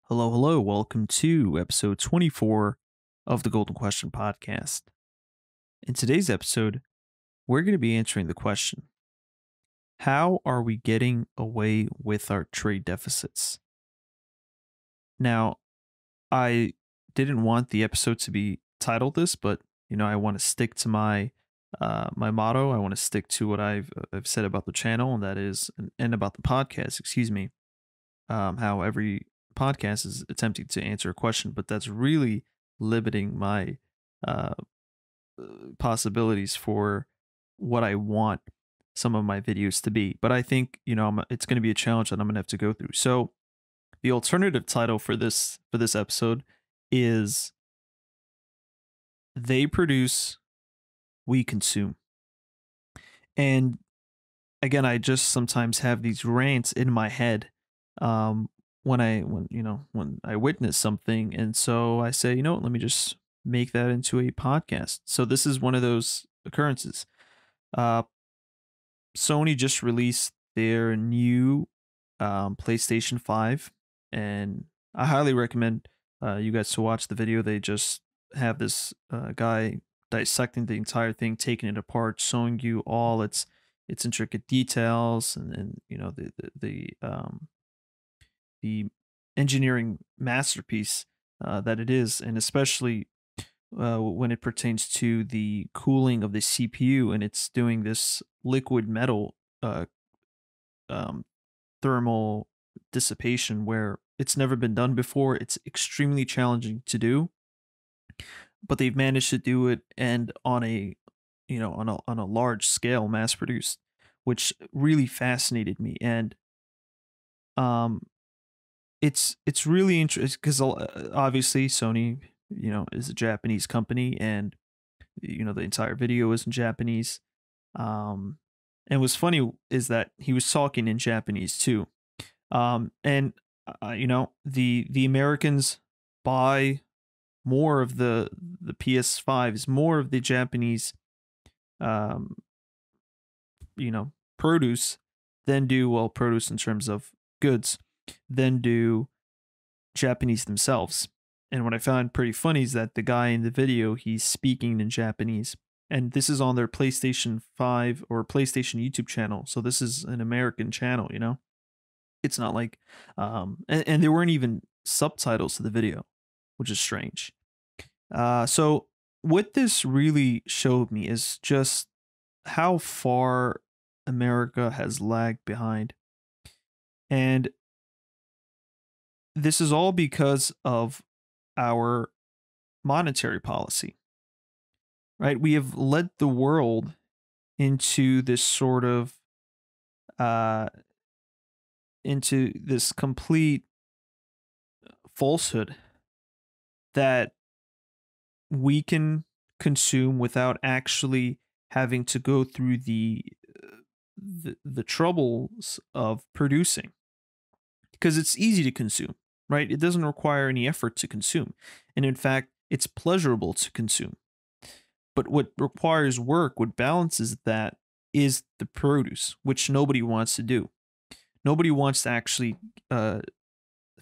Hello, hello. Welcome to episode 24 of the Golden Question podcast. In today's episode, we're going to be answering the question: how are we getting away with our trade deficits? Now, I didn't want the episode to be titled this, but I want to stick to my motto. I want to stick to what I've said about the channel, and that is and about the podcast, excuse me. How every podcast is attempting to answer a question, but that's really limiting my uh, possibilities for what I want some of my videos to be. But I think it's going to be a challenge that I'm going to have to go through. So the alternative title for this episode is "They Produce, We Consume." And again, I just sometimes have these rants in my head um, when I witness something, and so I say, let me just make that into a podcast. So this is one of those occurrences. Uh, Sony just released their new PlayStation 5, and I highly recommend you guys to watch the video. They just have this guy dissecting the entire thing, taking it apart, showing you all its intricate details, and the engineering masterpiece that it is, and especially when it pertains to the cooling of the CPU, and it's doing this liquid metal um, thermal dissipation where it's never been done before. It's extremely challenging to do, but they've managed to do it, and on a large scale, mass produced, which really fascinated me. And um it's really interesting because obviously Sony, is a Japanese company, and the entire video is in Japanese. um and what's funny is that he was talking in Japanese too. And the Americans buy more of the PS5s, more of the Japanese um produce than do, well, produce in terms of goods, than do Japanese themselves. And what I found pretty funny is that the guy in the video, he's speaking in Japanese. And this is on their PlayStation 5 or PlayStation YouTube channel. So this is an American channel. It's not like and there weren't even subtitles to the video, which is strange. So what this really showed me is just how far America has lagged behind. And this is all because of our monetary policy, right? We have led the world into this sort of uh into this complete falsehood that we can consume without actually having to go through the troubles of producing, because it's easy to consume, right? It doesn't require any effort to consume, and in fact it's pleasurable to consume. But what requires work, what balances that, is the produce, which nobody wants to do. Nobody wants to actually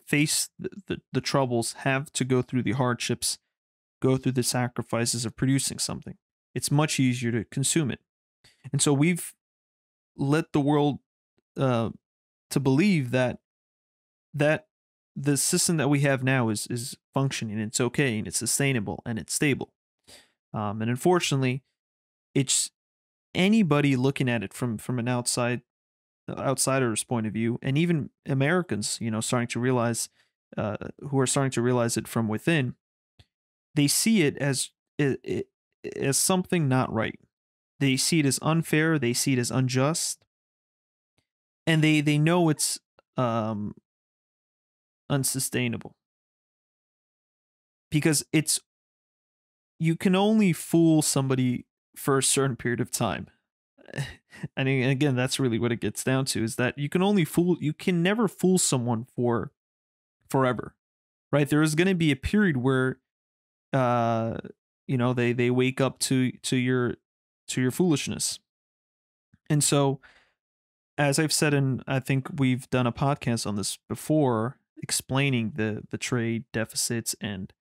face the troubles, have to go through the hardships, go through the sacrifices of producing something. It's much easier to consume it. And so we've let the world to believe that the system that we have now is functioning, and it's okay, and it's sustainable, and it's stable. And unfortunately, it's anybody looking at it from an outsider's point of view, and even Americans, starting to realize, who are starting to realize it from within. They see it as something not right. They see it as unfair. They see it as unjust, and they know it's um, unsustainable, because it's you can only fool somebody for a certain period of time. And again, that's really what it gets down to, is that you can never fool someone for forever, right? There is going to be a period where uh they wake up to your foolishness. And so, as I've said, and I think we've done a podcast on this before, explaining the trade deficits and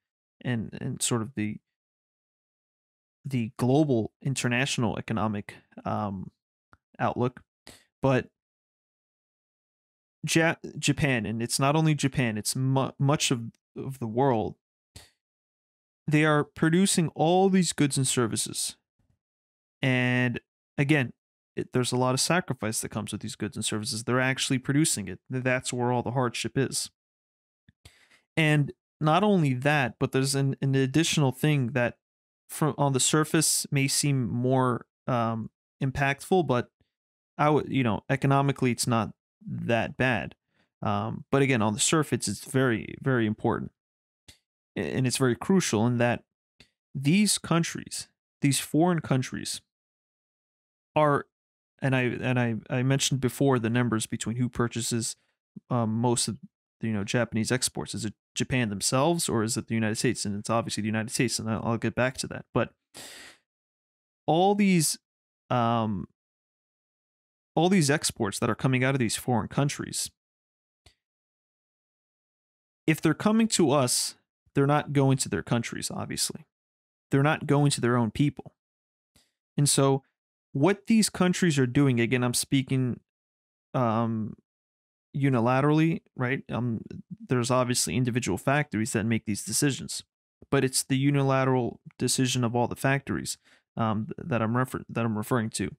sort of the global international economic outlook. But Japan, and it's not only Japan, it's much of the world. They are producing all these goods and services. And again, there's a lot of sacrifice that comes with these goods and services. They're actually producing it. That's where all the hardship is. And not only that, but there's an additional thing that from on the surface may seem more impactful, but economically it's not that bad. But again, on the surface, it's very, very important. And it's very crucial in that these countries, these foreign countries, are, and I mentioned before the numbers between who purchases most of the Japanese exports. Is it Japan themselves or is it the United States? And it's obviously the United States, and I'll get back to that. But all these um, all these exports that are coming out of these foreign countries, if they're coming to us, they're not going to their countries. Obviously, they're not going to their own people. And so, what these countries are doing, again, I'm speaking um, unilaterally, right? There's obviously individual factories that make these decisions, but it's the unilateral decision of all the factories that I'm referring to.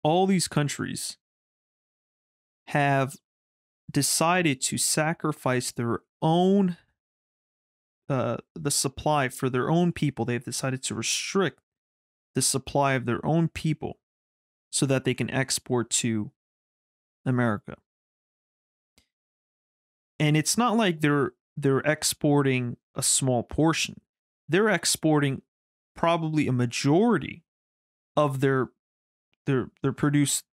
All these countries have decided to sacrifice their own the supply for their own people. They've decided to restrict the supply of their own people so that they can export to America. And it's not like they're exporting a small portion. They're exporting probably a majority of their produced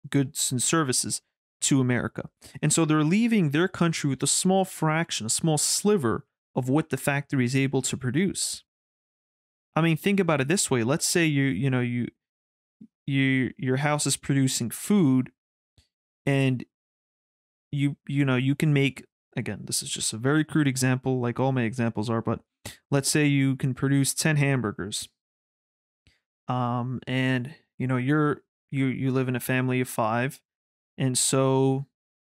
goods and services to America. And so they're leaving their country with a small fraction, a small sliver of what the factory is able to produce. I mean, think about it this way. Let's say your house is producing food, and you can make, again, this is just a very crude example, like all my examples are, but let's say you can produce 10 hamburgers. And you live in a family of 5, and so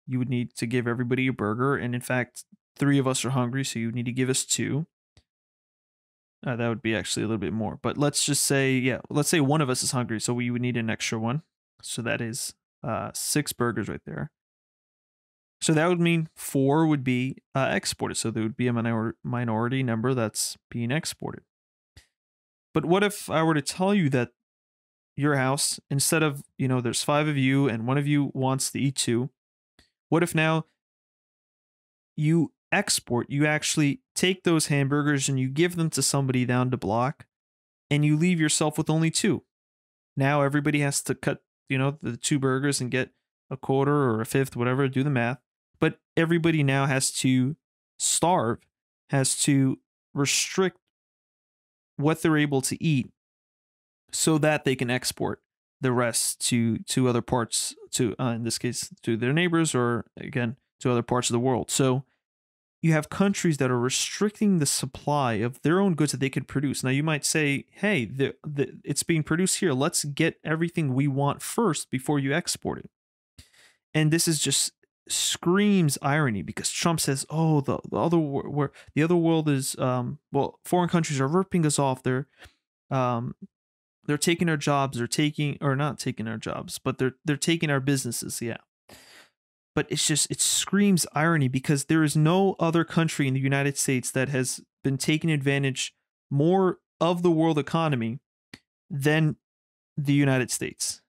you would need to give everybody a burger, and in fact 3 of us are hungry, so you need to give us 2. That would be actually a little bit more, but let's just say, yeah, let's say one of us is hungry, so we would need an extra one. So that is 6 burgers right there. So that would mean 4 would be exported. So there would be a minority number that's being exported. But what if I were to tell you that your house, instead of, there's 5 of you and one of you wants to eat 2, what if now you actually take those hamburgers and you give them to somebody down the block, and you leave yourself with only 2? Now everybody has to cut, the 2 burgers and get a quarter or a fifth, whatever, do the math. But everybody now has to starve, has to restrict what they're able to eat so that they can export the rest to other parts, to in this case to their neighbors, or again to other parts of the world. So you have countries that are restricting the supply of their own goods that they could produce. Now you might say, hey, it's being produced here, let's get everything we want first before you export it. And this is just screams irony, because Trump says, "Oh, the other world is foreign countries are ripping us off. They're taking our jobs. They're taking, or not taking our jobs, but they're taking our businesses." Yeah, but it screams irony, because there is no other country in the United States that has been taking advantage more of the world economy than the United States.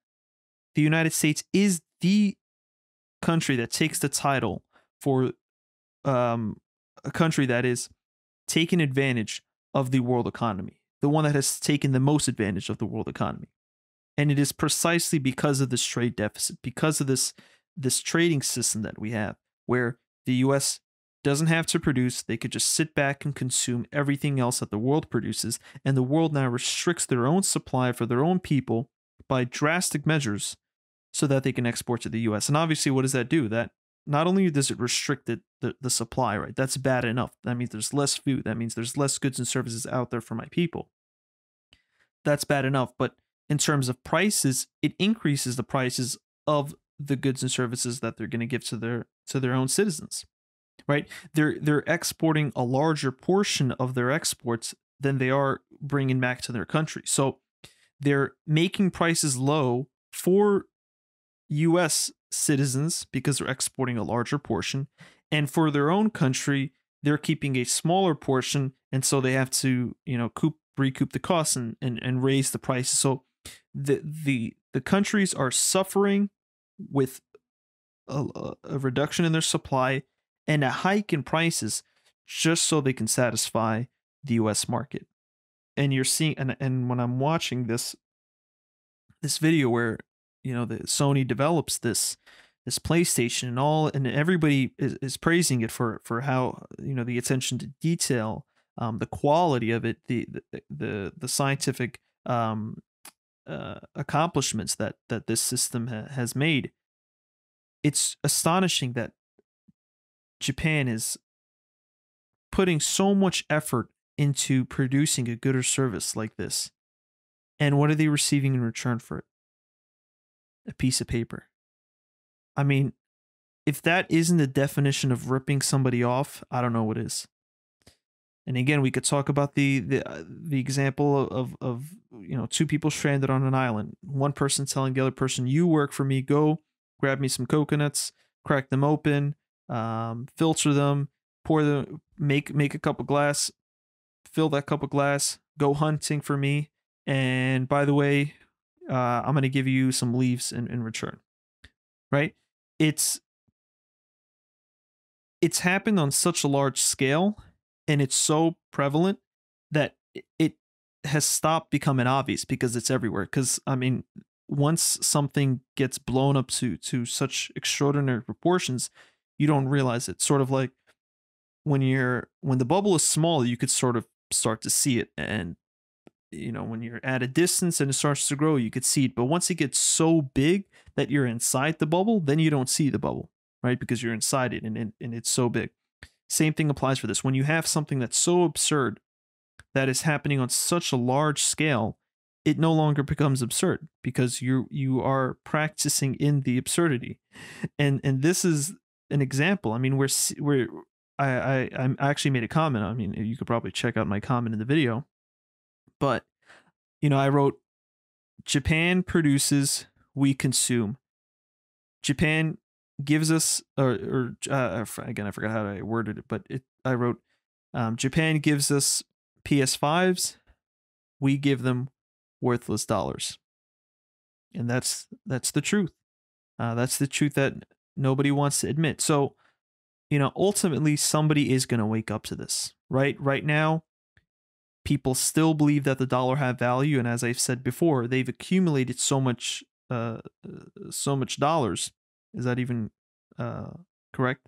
The United States is the country that takes the title for a country that is taking advantage of the world economy, the one that has taken the most advantage of the world economy. And it is precisely because of this trade deficit, because of this trading system that we have, where the US doesn't have to produce. They could just sit back and consume everything else that the world produces, and the world now restricts their own supply for their own people by drastic measures so that they can export to the US. And obviously, what does that do? That not only does it restrict the supply, right? That's bad enough. That means there's less food. That means there's less goods and services out there for my people. That's bad enough. But in terms of prices, it increases the prices of the goods and services that they're going to give to their own citizens, right? They're exporting a larger portion of their exports than they are bringing back to their country. So they're making prices low for US citizens because they're exporting a larger portion, and for their own country they're keeping a smaller portion, and so they have to, recoup the costs and raise the prices. So the countries are suffering with a reduction in their supply and a hike in prices just so they can satisfy the US market. And you're seeing, and when I'm watching this video where, the Sony develops this PlayStation and everybody is praising it for how, the attention to detail, the quality of it, the scientific accomplishments that this system has made. It's astonishing that Japan is putting so much effort into producing a good or service like this. And what are they receiving in return for it? A piece of paper. I mean, if that isn't the definition of ripping somebody off, I don't know what is. And again, we could talk about the example of two people stranded on an island. One person telling the other person, "You work for me. Go grab me some coconuts, crack them open, filter them, pour them, make a cup of glass, fill that cup of glass, go hunting for me, and by the way, I'm going to give you some leaves in return." Right? It's happened on such a large scale, and it's so prevalent that it has stopped becoming obvious because it's everywhere. Because I mean, once something gets blown up to such extraordinary proportions, you don't realize it. Sort of like when the bubble is small, you could sort of start to see it, and when you're at a distance and it starts to grow, you could see it. But once it gets so big that you're inside the bubble, then you don't see the bubble, right? Because you're inside it and it's so big. Same thing applies for this. When you have something that's so absurd that is happening on such a large scale, it no longer becomes absurd because you are practicing in the absurdity. And this is an example. I mean, I actually made a comment. I mean, you could probably check out my comment in the video. But, I wrote, Japan produces, we consume. Japan gives us, again, I forgot how I worded it, but I wrote, Japan gives us PS5s, we give them worthless dollars. And that's the truth. That's the truth that nobody wants to admit. So, ultimately somebody is going to wake up to this, right? Right now, people still believe that the dollar have value, and as I've said before, they've accumulated so much dollars. Is that even correct?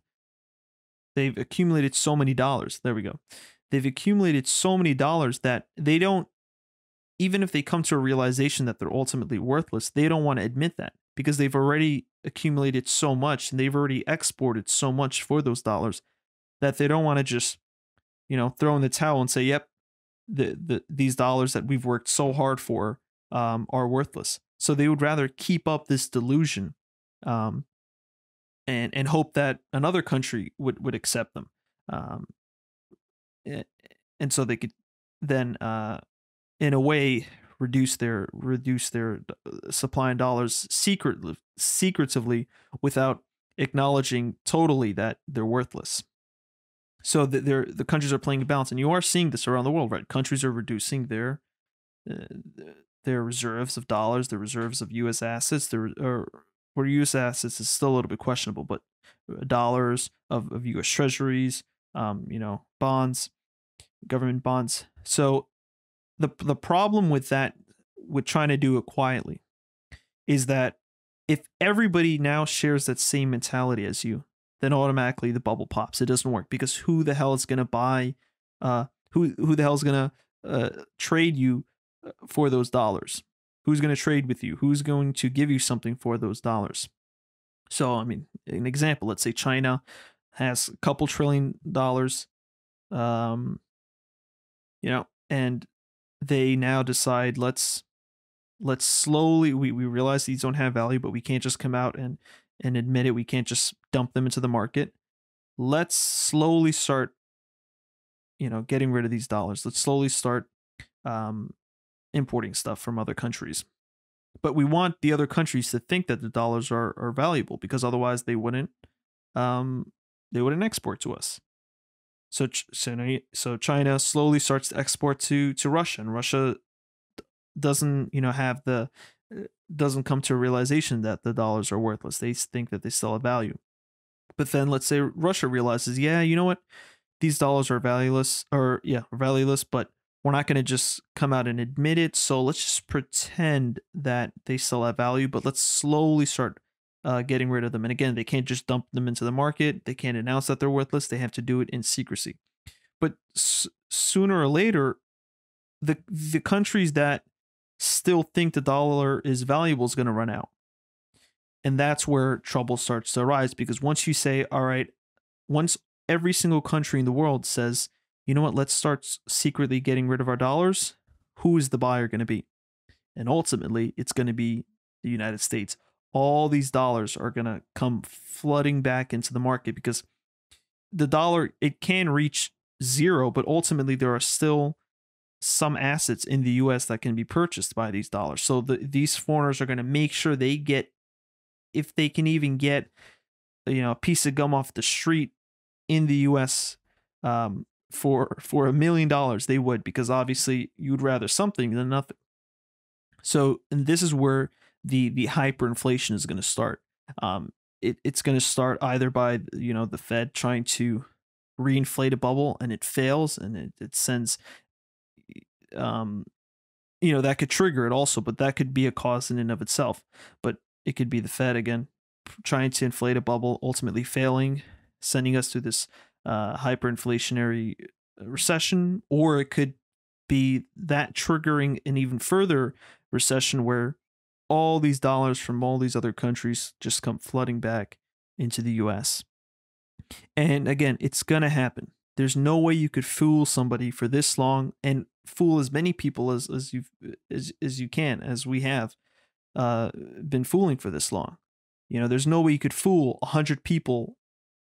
They've accumulated so many dollars. There we go. They've accumulated so many dollars that they don't, even if they come to a realization that they're ultimately worthless, they don't want to admit that because they've already accumulated so much and they've already exported so much for those dollars that they don't want to just, throw in the towel and say, "Yep, these dollars that we've worked so hard for are worthless." So they would rather keep up this delusion, and hope that another country would accept them, and so they could then, in a way, reduce their supply in dollars secretively without acknowledging totally that they're worthless. So the countries are playing a balance, and you are seeing this around the world, right? Countries are reducing their reserves of dollars, their reserves of U.S. assets. For U.S. assets is still a little bit questionable, but dollars of U.S. treasuries, bonds, government bonds. So the problem with that, with trying to do it quietly, is that if everybody now shares that same mentality as you, then automatically the bubble pops. It doesn't work because who the hell is going to buy? Who the hell is going to trade you for those dollars? Who's going to trade with you? Who's going to give you something for those dollars? So, I mean, an example, let's say China has a couple $1 trillion, um, and they now decide let's slowly we realize these don't have value, but we can't just come out and admit it. We can't just dump them into the market. Let's slowly start, getting rid of these dollars. Let's slowly start um, importing stuff from other countries. But we want the other countries to think that the dollars are valuable because otherwise um, they wouldn't export to us. So China slowly starts to export to Russia, and Russia doesn't have the doesn't come to a realization that the dollars are worthless. They think that they still have value. But then let's say Russia realizes, yeah, you know what? These dollars are valueless, or yeah, valueless, but we're not going to just come out and admit it. So let's just pretend that they still have value, but let's slowly start getting rid of them. And again, they can't just dump them into the market. They can't announce that they're worthless. They have to do it in secrecy. But sooner or later, the countries that still think the dollar is valuable is going to run out. And that's where trouble starts to arise, because once you say, all right, once every single country in the world says, you know what, let's start secretly getting rid of our dollars, who is the buyer going to be? And ultimately, it's going to be the United States. All these dollars are going to come flooding back into the market because the dollar, it can reach zero, but ultimately there are still some assets in the US that can be purchased by these dollars. So these foreigners are going to make sure they get, if they can even get, a piece of gum off the street in the US, for $1 million, they would, because obviously you'd rather something than nothing. So, and this is where the hyperinflation is going to start. It's going to start either by the Fed trying to reinflate a bubble and it fails, and it sends um that could trigger it also, but that could be a cause in and of itself. But it could be the Fed again trying to inflate a bubble, ultimately failing, sending us to this hyperinflationary recession, or it could be that triggering an even further recession where all these dollars from all these other countries just come flooding back into the US. And again, it's going to happen. There's no way you could fool somebody for this long and fool as many people as you can, as we have been fooling for this long. There's no way you could fool 100 people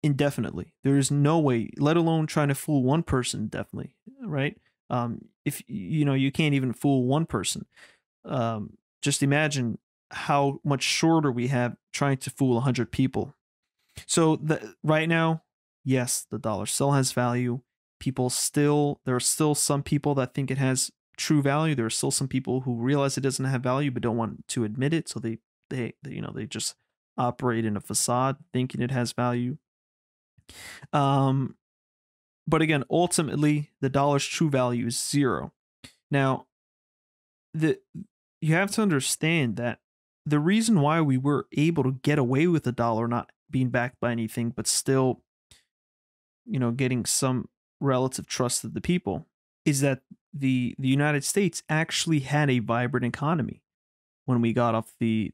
indefinitely. There is no way, let alone trying to fool one person indefinitely, right? If you can't even fool one person. Just imagine how much shorter we have trying to fool 100 people. So right now, yes, the dollar still has value. There are still some people that think it has true value. There are still some people who realize it doesn't have value but don't want to admit it. So they just operate in a facade thinking it has value. But again, ultimately, the dollar's true value is zero. Now, you have to understand that the reason why we were able to get away with the dollar not being backed by anything, but still, getting some relative trust of the people, is that the United States actually had a vibrant economy when we got off the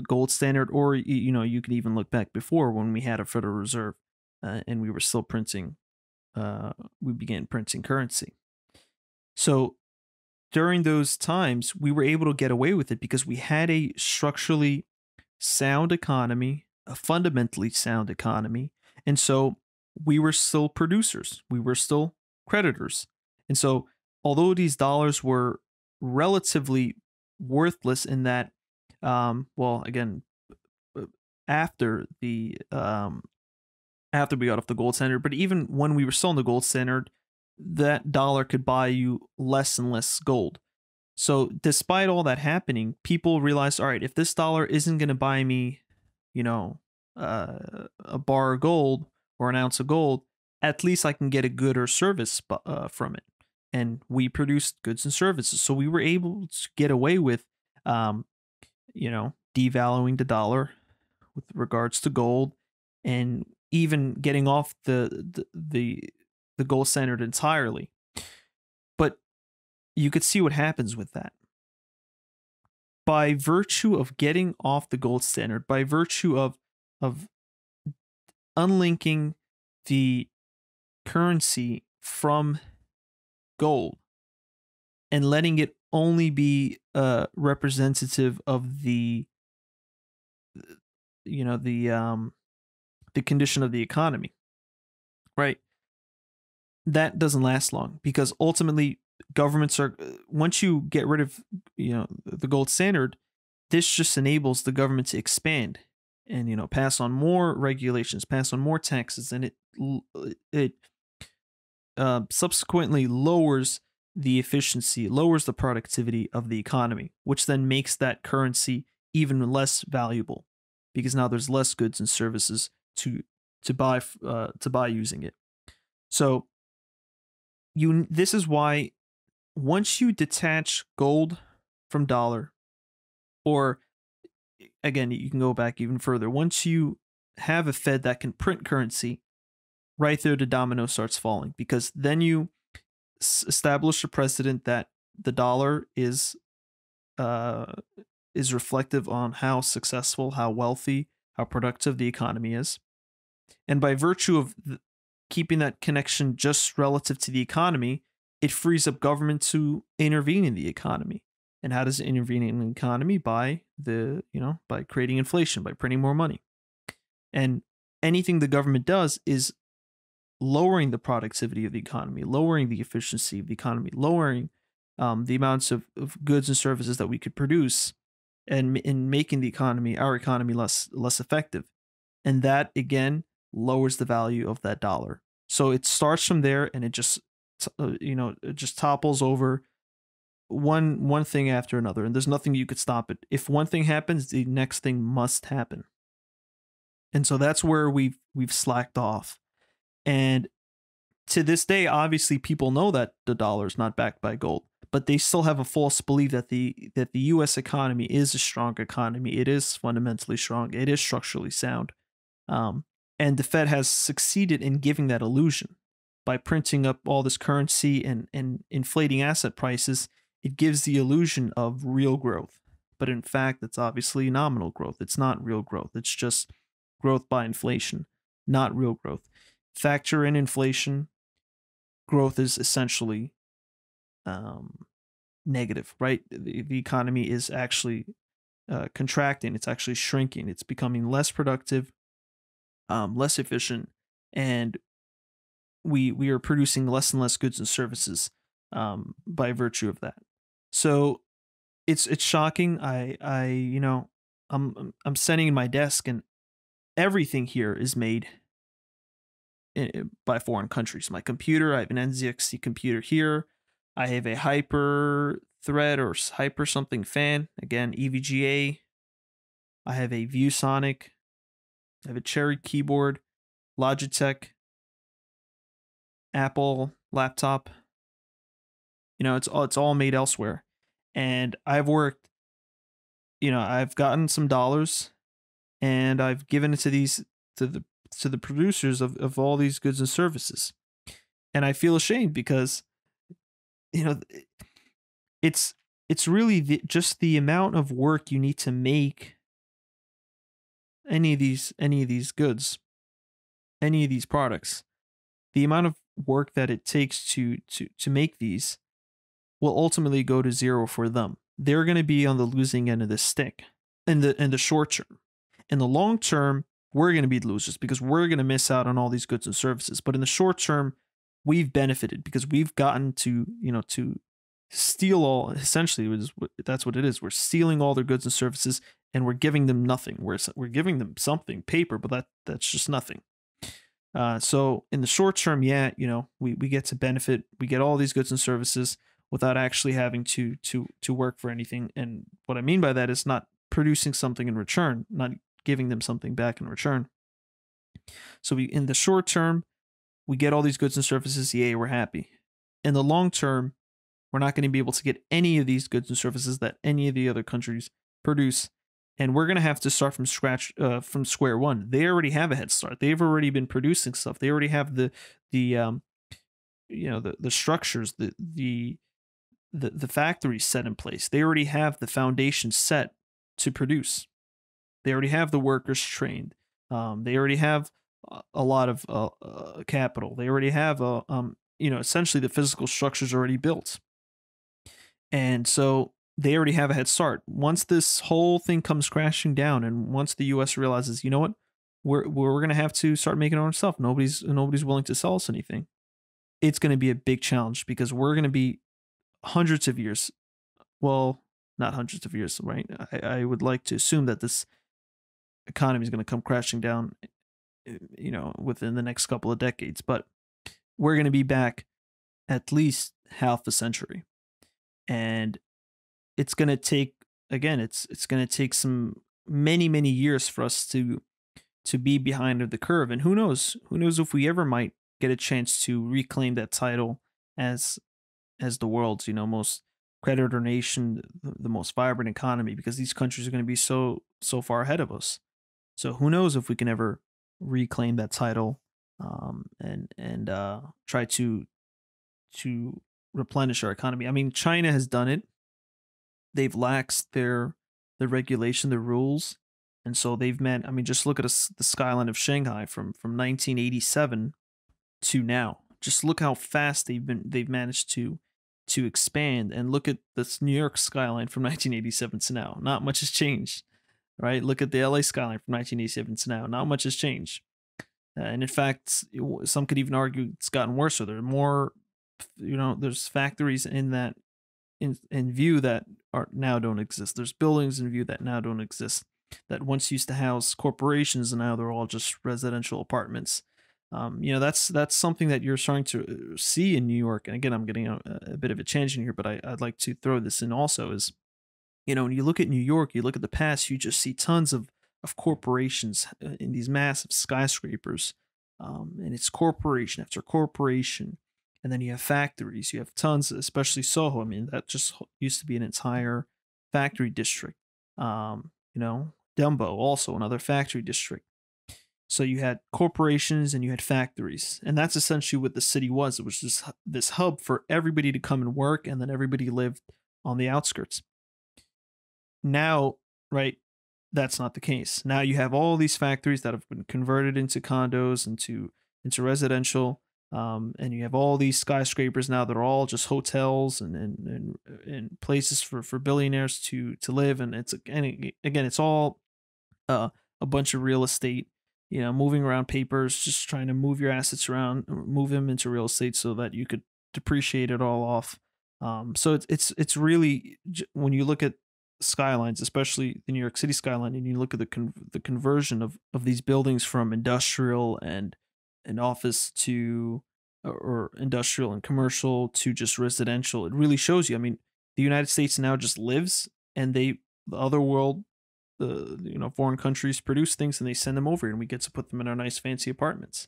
gold standard, or you can even look back before when we had a Federal Reserve, and we were still printing. We began printing currency. So during those times, we were able to get away with it because we had a structurally sound economy, a fundamentally sound economy. And so we were still producers, we were still creditors. And so, although these dollars were relatively worthless in that, well, again, after after we got off the gold standard, but even when we were still in the gold standard, that dollar could buy you less and less gold. So despite all that happening, people realized, all right, if this dollar isn't going to buy me, a bar of gold or an ounce of gold, at least I can get a good or service from it. And we produced goods and services, so we were able to get away with, devaluing the dollar with regards to gold, and even getting off the gold standard entirely. But you could see what happens with that. By virtue of getting off the gold standard, by virtue of of unlinking the currency from gold and letting it only be representative of you know the condition of the economy, right? That doesn't last long because ultimately governments are once you get rid of the gold standard, this just enables the government to expand and pass on more regulations, pass on more taxes, and it subsequently lowers the efficiency, lowers the productivity of the economy, which then makes that currency even less valuable because now there's less goods and services to buy using it. So this is why once you detach gold from dollar, or again, you can go back even further. Once you have a Fed that can print currency, right there the domino starts falling because then you establish a precedent that the dollar is reflective on how successful, how wealthy, how productive the economy is. And by virtue of keeping that connection just relative to the economy, it frees up government to intervene in the economy. And how does it intervene in the economy? By by creating inflation, by printing more money. And anything the government does is lowering the productivity of the economy, lowering the efficiency of the economy, lowering the amounts of goods and services that we could produce, and in making our economy less effective. And that again lowers the value of that dollar. So it starts from there, and it just it just topples over one thing after another, and there's nothing you could stop it. If one thing happens, the next thing must happen. And so that's where we've slacked off. And to this day, obviously, people know that the dollar is not backed by gold, but they still have a false belief that the U.S. economy is a strong economy. It is fundamentally strong. It is structurally sound. And the Fed has succeeded in giving that illusion by printing up all this currency and inflating asset prices. It gives the illusion of real growth, but in fact, it's obviously nominal growth. It's not real growth. It's just growth by inflation, not real growth. Factor in inflation, growth is essentially negative, right? The economy is actually contracting. It's actually shrinking. It's becoming less productive, less efficient, and we are producing less and less goods and services by virtue of that. So it's shocking. I'm sitting in my desk and everything here is made by foreign countries. My computer, I have an NZXT computer here. I have a Hyper Thread or Hyper something fan, again EVGA. I have a ViewSonic. I have a Cherry keyboard, Logitech, Apple laptop. It's all made elsewhere. And I've worked, I've gotten some dollars and I've given it to the producers of all these goods and services. And I feel ashamed because it's really just the amount of work you need to make any of these goods, any of these products. The amount of work that it takes to make these will ultimately go to zero for them. They're going to be on the losing end of the stick in the short term. In the long term, we're going to be the losers because we're going to miss out on all these goods and services. But in the short term, we've benefited because we've gotten to steal all. Essentially, that's what it is. We're stealing all their goods and services, and we're giving them nothing. We're giving them something, paper, but that's just nothing. So in the short term, yeah, we get to benefit. We get all these goods and services without actually having to work for anything. And what I mean by that is not producing something in return, not giving them something back in return. So in the short term, we get all these goods and services. Yay, we're happy. In the long term, we're not going to be able to get any of these goods and services that any of the other countries produce. And we're going to have to start from scratch, from square one. They already have a head start. They've already been producing stuff. They already have the structures, the factories set in place. They already have the foundation set to produce. They already have the workers trained. They already have a lot of capital. They already have essentially the physical structures already built, and so they already have a head start. Once this whole thing comes crashing down, and once the U.S. realizes, you know what, we're gonna have to start making our own stuff. Nobody's willing to sell us anything. It's gonna be a big challenge because we're gonna be hundreds of years. Well, not hundreds of years, right? I would like to assume that this economy is going to come crashing down, within the next couple of decades. But we're going to be back at least half a century, and it's going to take again. It's going to take some many years for us to be behind the curve. And who knows? Who knows if we ever might get a chance to reclaim that title as the world's most creditor nation, the most vibrant economy, because these countries are going to be so far ahead of us. So who knows if we can ever reclaim that title, and try to replenish our economy. I mean, China has done it. They've laxed their regulation, their rules, and so they've meant. I mean, just look at the skyline of Shanghai from 1987 to now. Just look how fast they've managed to expand, and look at this New York skyline from 1987 to now. Not much has changed, right? Look at the LA skyline from 1987 to now. Not much has changed. And in fact, some could even argue it's gotten worse. So there are more, there's factories in that in view that are now don't exist. There's buildings in view that now don't exist, that once used to house corporations, and now they're all just residential apartments. That's something that you're starting to see in New York. And again, I'm getting a bit of a tangent here, but I'd like to throw this in also. Is when you look at New York, you look at the past, you just see tons of corporations in these massive skyscrapers, and it's corporation after corporation, and then you have factories, you have tons, especially Soho. I mean, that just used to be an entire factory district. Dumbo, also another factory district. So you had corporations and you had factories, and that's essentially what the city was. It was just this hub for everybody to come and work, and then everybody lived on the outskirts. Now, right, that's not the case. Now you have all these factories that have been converted into condos, into residential, and you have all these skyscrapers now that are all just hotels and places for billionaires to live. And again, it's all a bunch of real estate, moving around papers, just trying to move your assets around, move them into real estate so that you could depreciate it all off. So it's really, when you look at skylines, especially the New York City skyline, and you look at the conversion of these buildings from industrial and office to, or industrial and commercial to just residential, it really shows you. I mean, the United States now just lives, and the other world, foreign countries produce things and they send them over, and we get to put them in our nice fancy apartments.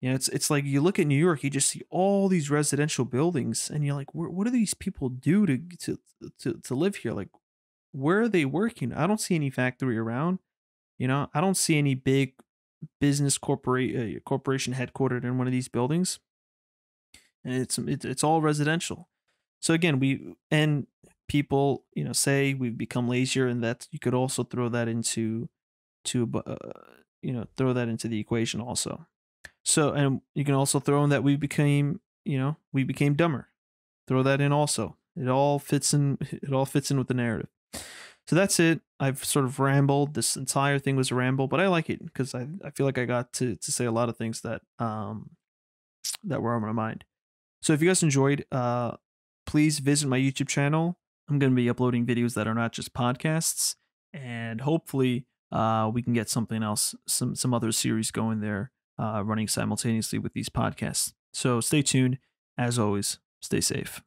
It's like you look at New York, you just see all these residential buildings, and you're like, what do these people do to live here? Like, where are they working? I don't see any factory around. I don't see any big business corporation headquartered in one of these buildings, and it's all residential. So again, people say we've become lazier, and that you could also throw that into throw that into the equation also. So, and you can also throw in that we became dumber. Throw that in also. It all fits in with the narrative. So that's it. I've sort of rambled. This entire thing was a ramble, but I like it because I feel like I got to say a lot of things that were on my mind. So if you guys enjoyed, please visit my YouTube channel. I'm going to be uploading videos that are not just podcasts, and hopefully we can get something else, some other series going there, running simultaneously with these podcasts. So stay tuned. As always, stay safe.